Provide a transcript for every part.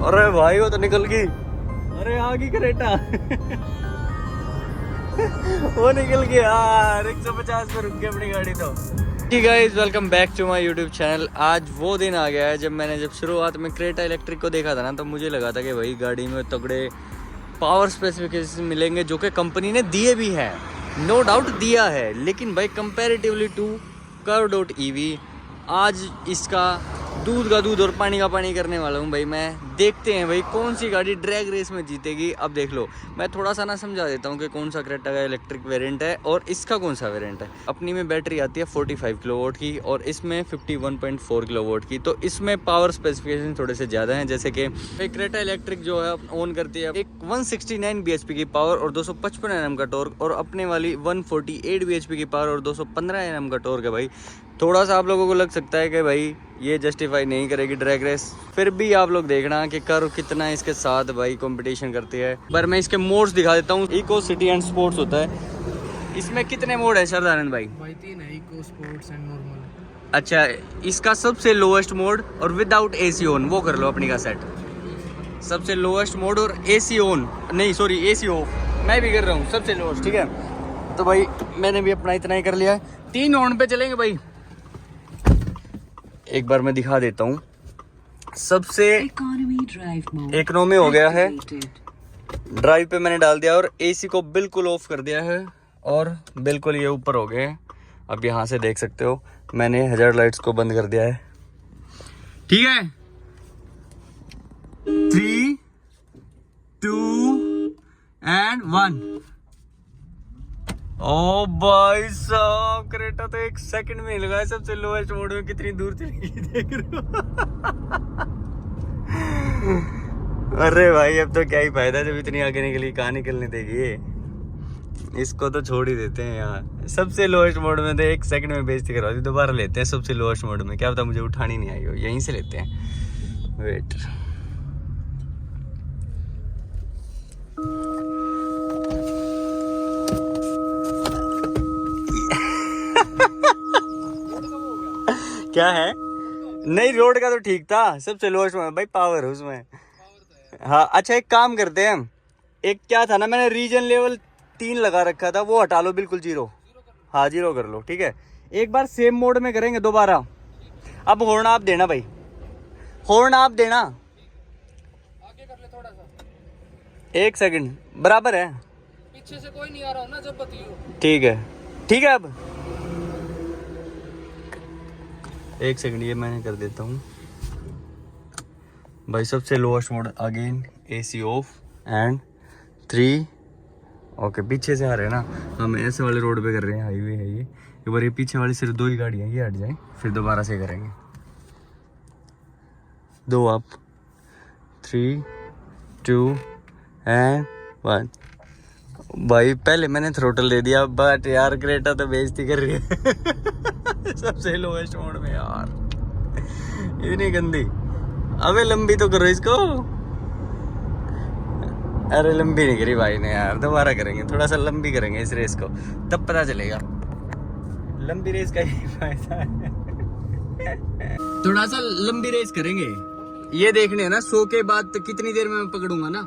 अरे भाई वो तो निकल गई। अरे आ गई क्रेटा। वो निकल गया यार। 150 पे रुक गई अपनी गाड़ी तो। जी guys, welcome back to my YouTube channel. आज वो दिन आ गया है जब शुरुआत में क्रेटा इलेक्ट्रिक को देखा था ना, तो मुझे लगा था कि भाई गाड़ी में तगड़े पावर स्पेसिफिकेशन मिलेंगे, जो कि कंपनी ने दिए भी हैं, नो डाउट दिया है। लेकिन भाई कंपैरेटिवली टू Curvv आज इसका दूध का दूध और पानी का पानी करने वाला हूँ भाई मैं। देखते हैं भाई कौन सी गाड़ी ड्रैग रेस में जीतेगी। अब देख लो, मैं थोड़ा सा ना समझा देता हूँ कि कौन सा क्रेटा का इलेक्ट्रिक वेरिएंट है और इसका कौन सा वेरिएंट है। अपनी में बैटरी आती है 45 किलोवाट की और इसमें 51.4 किलोवाट की, तो इसमें पावर स्पेसिफिकेशन थोड़े से ज़्यादा हैं। जैसे कि क्रेटा इलेक्ट्रिक जो है ऑन करती है एक 169 bhp की पावर और 255 Nm का टॉर्क, और अपने वाली 148 bhp की पावर और 215 Nm का टॉर्क है भाई। थोड़ा सा आप लोगों को लग सकता है कि भाई ये जस्टिफाई नहीं करेगी ड्रैग रेस, फिर भी आप लोग देखना कि कर्व कितना इसके साथ भाई कंपटीशन करती है। पर मैं इसके मोड्स दिखा देता हूँ। इको, सिटी एंड स्पोर्ट्स होता है। इसमें कितने मोड है सरदानंद भाई? भाई 3 है, इको, स्पोर्ट्स एंड नॉर्मल। अच्छा, इसका सबसे लोएस्ट मोड और विदाउट एसी ऑन वो कर लो अपनी का सेट। सबसे लोएस्ट मोड और एसी ऑन नहीं, सॉरी एसी ऑफ मैं भी कर रहा हूँ सबसे लोएस्ट, ठीक है। तो भाई मैंने भी अपना इतना ही कर लिया है। 3 ऑन पे चलेंगे भाई। एक बार मैं दिखा देता हूँ। सबसे इकोनॉमी हो गया है, ड्राइव पे मैंने डाल दिया और एसी को बिल्कुल ऑफ कर दिया है और बिल्कुल ये ऊपर हो गए। अब यहाँ से देख सकते हो मैंने हजार्ड लाइट्स को बंद कर दिया है, ठीक है। 3, 2 एंड 1। ओ भाई साहब, क्रेटा तो 1 सेकंड में लगा है सबसे लोएस्ट मोड में। कितनी दूर चली गई देख रहे हो। अरे भाई अब तो क्या ही फायदा जब इतनी आगे निकली, कहाँ निकलने देगी ये। इसको तो छोड़ ही देते हैं यार। सबसे लोएस्ट मोड में तो 1 सेकंड में बेइज्जती करवा दी। दोबारा लेते हैं सबसे लोएस्ट मोड में, क्या पता मुझे उठानी नहीं आई हो। यहीं से लेते हैं, वेट। क्या है? नहीं, रोड का तो ठीक था, सबसे लोएस्ट में भाई पावर है उसमें। हाँ अच्छा, एक काम करते हैं। एक क्या था ना, मैंने रीजन लेवल 3 लगा रखा था, वो हटा लो बिल्कुल, 0। हाँ 0 कर लो, ठीक है। एक बार सेम मोड में करेंगे दोबारा। अब हॉर्न आप देना भाई, हॉर्न आप देना। आगे कर ले थोड़ा सा। 1 सेकंड बराबर है, पीछे से कोई नहीं आ रहा ना जब बतियो। ठीक है, ठीक है। अब 1 सेकंड ये मैंने कर देता हूँ भाई। सबसे lowest mode again, AC of and 3। Okay, पीछे से आ रहे हैं ना, हम ऐसे वाले रोड पे कर रहे हैं, हाईवे है ये। एक बार ये पीछे वाली सिर्फ 2 ही गाड़ियाँ, ये हट जाए फिर दोबारा से करेंगे। 2 आप, 3, 2 एंड 1। भाई पहले मैंने थ्रोटल दे दिया, बट यार क्रेटा तो बेइज्जती कर रही है। सबसे लोएस्ट मोड में यार, इतनी गंदी। अबे लंबी तो करो इसको। अरे लंबी नहीं करी भाई ने यार, दोबारा करेंगे। थोड़ा सा लंबी करेंगे इस रेस को, तब पता चलेगा। लंबी रेस का ही फायदा है। थोड़ा सा लंबी रेस करेंगे, ये देखने है ना 100 के बाद तो कितनी देर में मैं पकड़ूंगा ना।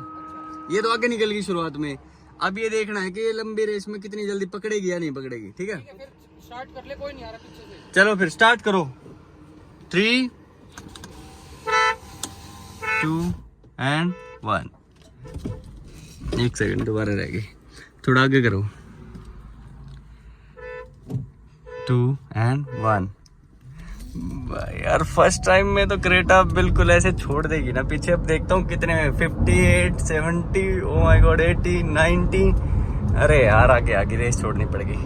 ये तो आगे निकल गई शुरुआत में, अब ये देखना है कि ये लंबी रेस में कितनी जल्दी पकड़ेगी या नहीं पकड़ेगी, ठीक है। फिर स्टार्ट कर ले, कोई नहीं आ रहा पीछे से। चलो फिर स्टार्ट करो। 3, 2 एंड 1। 1 सेकंड दोबारा रह गई, थोड़ा आगे करो। 2 एंड 1। यार फर्स्ट टाइम में तो क्रेटा बिल्कुल ऐसे छोड़ देगी ना पीछे। अब देखता हूँ कितने में, 58, 70, ओ माय गॉड 80, 90। अरे यार आगे आगे रेस छोड़नी पड़ेगी।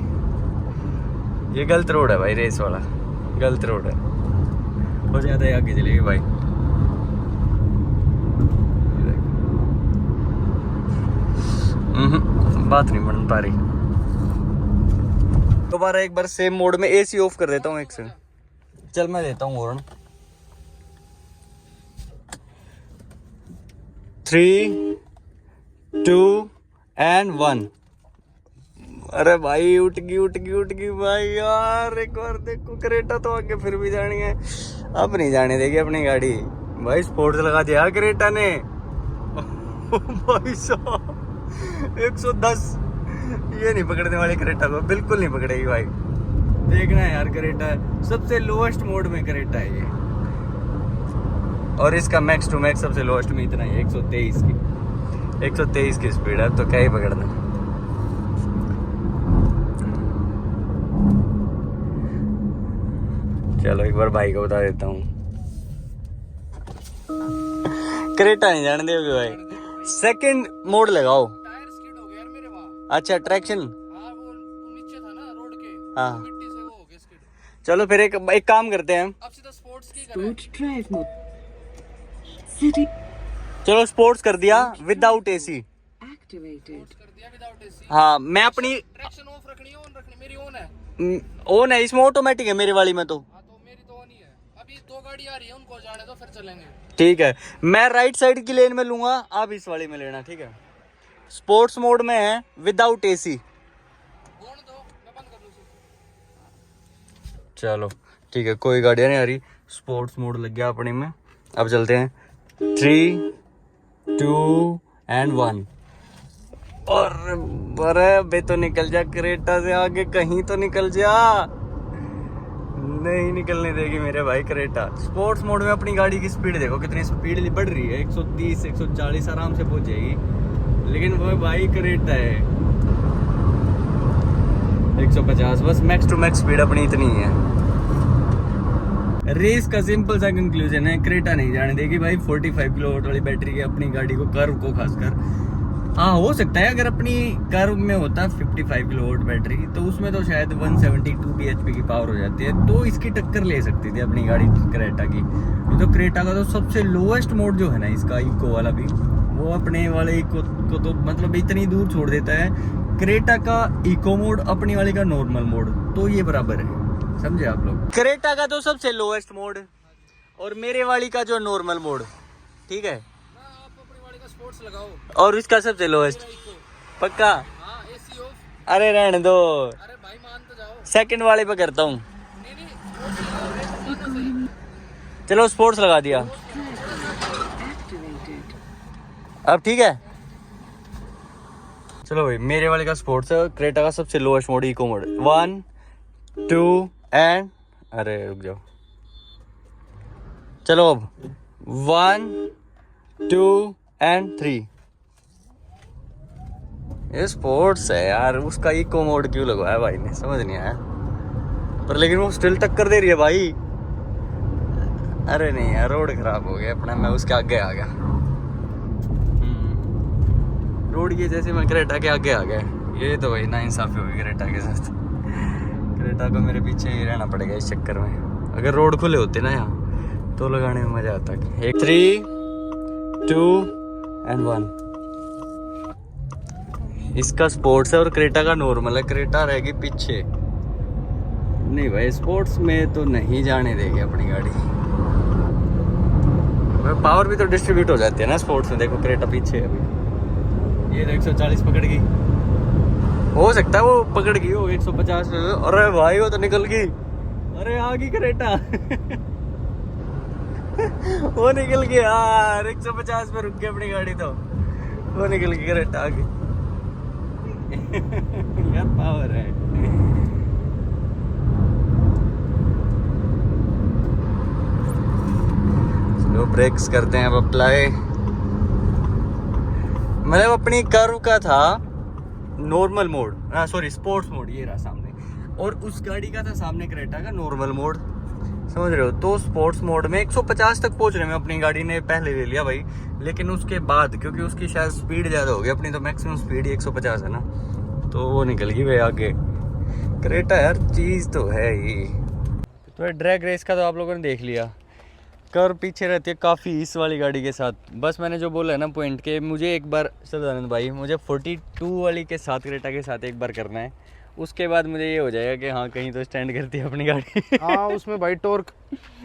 ये गलत रोड है भाई, रेस वाला गलत रोड है। हो जाता है आगे चलेगी भाई। बात नहीं बन पा रही। दोबारा एक बार सेम मोड में एसी ऑफ कर देता हूँ 1 सेकंड। चल मैं देता हूँ हॉर्न। 3, 2 एंड 1। अरे भाई उठ गई भाई यार। एक बार देखो क्रेटा तो आगे फिर भी जानी है, अब नहीं जाने देगी अपनी गाड़ी। भाई स्पोर्ट्स लगा दिया यार क्रेटा ने। भाई साहब 110, ये नहीं पकड़ने वाली क्रेटा को, बिल्कुल नहीं पकड़ेगी भाई। देखना है यार, क्रेटा सबसे लोएस्ट मोड में क्रेटा है ये, और इसका मैक्स टू मैक्स सबसे लोएस्ट में इतना ही 123 की स्पीड है, तो क्या ही पकड़ना। चलो एक बार भाई को बता देता हूँ, क्रेटा नहीं जाने दोगे भाई। सेकंड मोड लगाओ। टायर स्किड हो गया यार मेरे वहाँ। अच्छा ट्रैक्शन, हाँ वो नीचे था ना रोड के, हाँ मिट्टी से वो हो गया स्किड। चलो फिर एक काम करते हैं, अब सीधा स्पोर्ट्स की करें। चलो स्पोर्ट्स कर दिया विदाउट एसी। स्पोर्ट्स कर दिया विदाउट एसी। हाँ मैं अपनी ट्रैक्शन ऑफ रखनी है, ऑन रखनी, मेरी ऑन है। ऑन है, इसमें ऑटोमेटिक है मेरे वाली में तो। हाँ तो मेरी तो ऑन ही है। अभी 2 गाड़ी आ रही है, उनको जाने दो फिर चलेंगे। ठीक है, मैं राइट साइड की लेन में लूंगा, आप इस वाली में लेना, ठीक है। स्पोर्ट्स मोड में है विदाउट एसी। ऑन दो, मैं बंद कर लूँ इसे। चलो ठीक है, कोई गाड़ियाँ नहीं आ रही, स्पोर्ट्स मोड लग गया अपने में। अब चलते हैं 3, 2 and 1। और अरे बे तो निकल जा, क्रेटा से आगे कहीं तो निकल जा। नहीं निकलने देगी मेरे भाई क्रेटा। स्पोर्ट्स मोड में अपनी गाड़ी की स्पीड देखो कितनी स्पीड बढ़ रही है, 130 140 आराम से पहुंच जाएगी। लेकिन वो भाई क्रेटा है 150, बस मैक्स टू मैक्स स्पीड अपनी इतनी है। रेस का सिंपल सा कंक्लूजन है, क्रेटा नहीं जाने देगी भाई 45 किलोवाट वाली बैटरी की अपनी गाड़ी को, कर्व को खासकर। हाँ हो सकता है अगर अपनी कर्व में होता 55 किलोवाट बैटरी, तो उसमें तो शायद 172 bhp की पावर हो जाती है, तो इसकी टक्कर ले सकती थी अपनी गाड़ी क्रेटा की। तो क्रेटा का तो सबसे लोएस्ट मोड जो है ना इसका, इको वाला भी, वो अपने वाले इको को तो मतलब इतनी दूर छोड़ देता है। क्रेटा का इको मोड, अपनी वाली का नॉर्मल मोड, तो ये बराबर है, समझे आप लोग। क्रेटा का तो सबसे लोएस्ट मोड और मेरे वाली का जो नॉर्मल मोड, ठीक है। आप अपनी गाड़ी का स्पोर्ट्स लगाओ और इसका सबसे लोएस्ट, पक्का। हाँ एसी ऑफ। अरे रहने दो, अरे भाई मान तो जाओ। सेकंड वाले पे करता हूँ। नहीं स्पोर्ट्स लगाओ, रेस मानो सही। चलो स्पोर्ट्स लगा दिया, अब ठीक है। चलो भाई मेरे वाले का स्पोर्ट्स है, क्रेटा का सबसे lowest mode eco mode. 1 2 and अरे रुक जाओ, चलो अब 1 2 एंड 3। ये स्पोर्ट्स है यार, उसका इको मोड क्यों लगवाया भाई ने, समझ नहीं आया। पर लेकिन वो स्टिल टक्कर दे रही है भाई। अरे नहीं यार, रोड खराब हो गया अपना, मैं उसके आगे आ गया। रोड की जैसे मैं क्रेटा के आगे आ गया। ये तो भाई नाइंसाफी होगी क्रेटा के साथ। क्रेटा को मेरे पीछे ही रहना पड़ेगा इस चक्कर में। अगर रोड खुले होते ना यहाँ तो लगाने में मजा आता। 3 2 एंड 1। इसका स्पोर्ट्स है और क्रेटा का नॉर्मल है, क्रेटा रहेगी पीछे। नहीं भाई स्पोर्ट्स में तो नहीं जाने देगी अपनी गाड़ी। पावर भी तो डिस्ट्रीब्यूट हो जाती है ना स्पोर्ट्स में। देखो क्रेटा पीछे है अभी, ये 140 पकड़ गई, हो सकता है वो पकड़ गई हो 150। अरे भाई वो तो निकल गई, अरे आ गई क्रेटा। वो निकल गई यार, 150 पे रुक गई अपनी गाड़ी, तो वो निकल गई क्रेटा आ गई। यार पावर है। चलो ब्रेक्स करते हैं अब अप्लाई। मतलब अपनी कर्व का था normal mode, sorry sports mode, ये रहा सामने, और उस गाड़ी का था सामने क्रेटा का नॉर्मल मोड, समझ रहे हो। तो स्पोर्ट्स मोड में 150 तक पहुंचने में अपनी गाड़ी ने पहले ले लिया भाई, लेकिन उसके बाद क्योंकि उसकी शायद स्पीड ज़्यादा हो गई, अपनी तो मैक्सिमम स्पीड ही 150 है ना, तो वो निकल गई भाई आगे। क्रेटा यार चीज़ तो है ही। तो ड्रैग रेस का तो आप लोगों ने देख लिया, कर पीछे रहती है काफ़ी इस वाली गाड़ी के साथ। बस मैंने जो बोला है ना पॉइंट के, मुझे एक बार सदानंद भाई, मुझे 42 वाली के साथ क्रेटा के साथ एक बार करना है, उसके बाद मुझे ये हो जाएगा कि हाँ कहीं तो स्टैंड करती है अपनी गाड़ी। हाँ उसमें भाई टॉर्क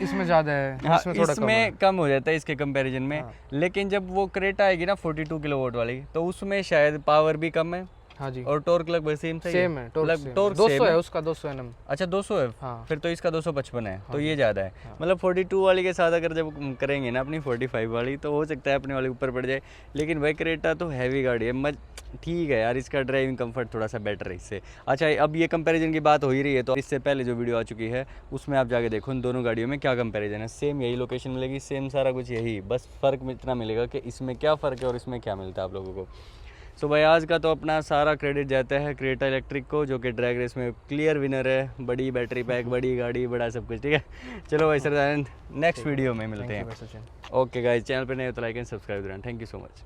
इसमें ज़्यादा है, हाँ, इसमें थोड़ा इसमें कम हो जाता है इसके कंपैरिजन में। हाँ। लेकिन जब वो क्रेटा आएगी ना 42 किलोवाट वाली, तो उसमें शायद पावर भी कम है हाँ जी, और टॉर्क लगभग सेम सेम है, टॉर्क मतलब टॉर्क 200 है उसका, 200 Nm। अच्छा 200 है। हाँ। फिर तो इसका 255 है, तो ये ज़्यादा है। मतलब 42 वाली के साथ अगर जब करेंगे ना अपनी 45 वाली, तो हो सकता है अपने वाले ऊपर पड़ जाए। लेकिन भाई क्रेटा तो हैवी गाड़ी है, ठीक है यार, इसका ड्राइविंग कंफर्ट थोड़ा सा बेटर है इससे। अच्छा अब ये कंपैरिजन की बात हो ही रही है, तो इससे पहले जो वीडियो आ चुकी है उसमें आप जाके देखो इन दोनों गाड़ियों में क्या कंपैरिजन है। सेम यही लोकेशन मिलेगी, सेम सारा कुछ यही, बस फ़र्क इतना मिलेगा कि इसमें क्या फ़र्क है और इसमें क्या मिलता है आप लोगों को। सो भाई आज का तो अपना सारा क्रेडिट जाता है क्रेटा इलेक्ट्रिक को, जो कि ड्रैग रेस में क्लियर विनर है। बड़ी बैटरी पैक, बड़ी गाड़ी, बड़ा सब कुछ, ठीक है। चलो भाई सर, नेक्स्ट वीडियो में मिलते हैं। ओके गाइस, चैनल पे नए हो तो लाइक एंड सब्सक्राइब करें। Thank you so much.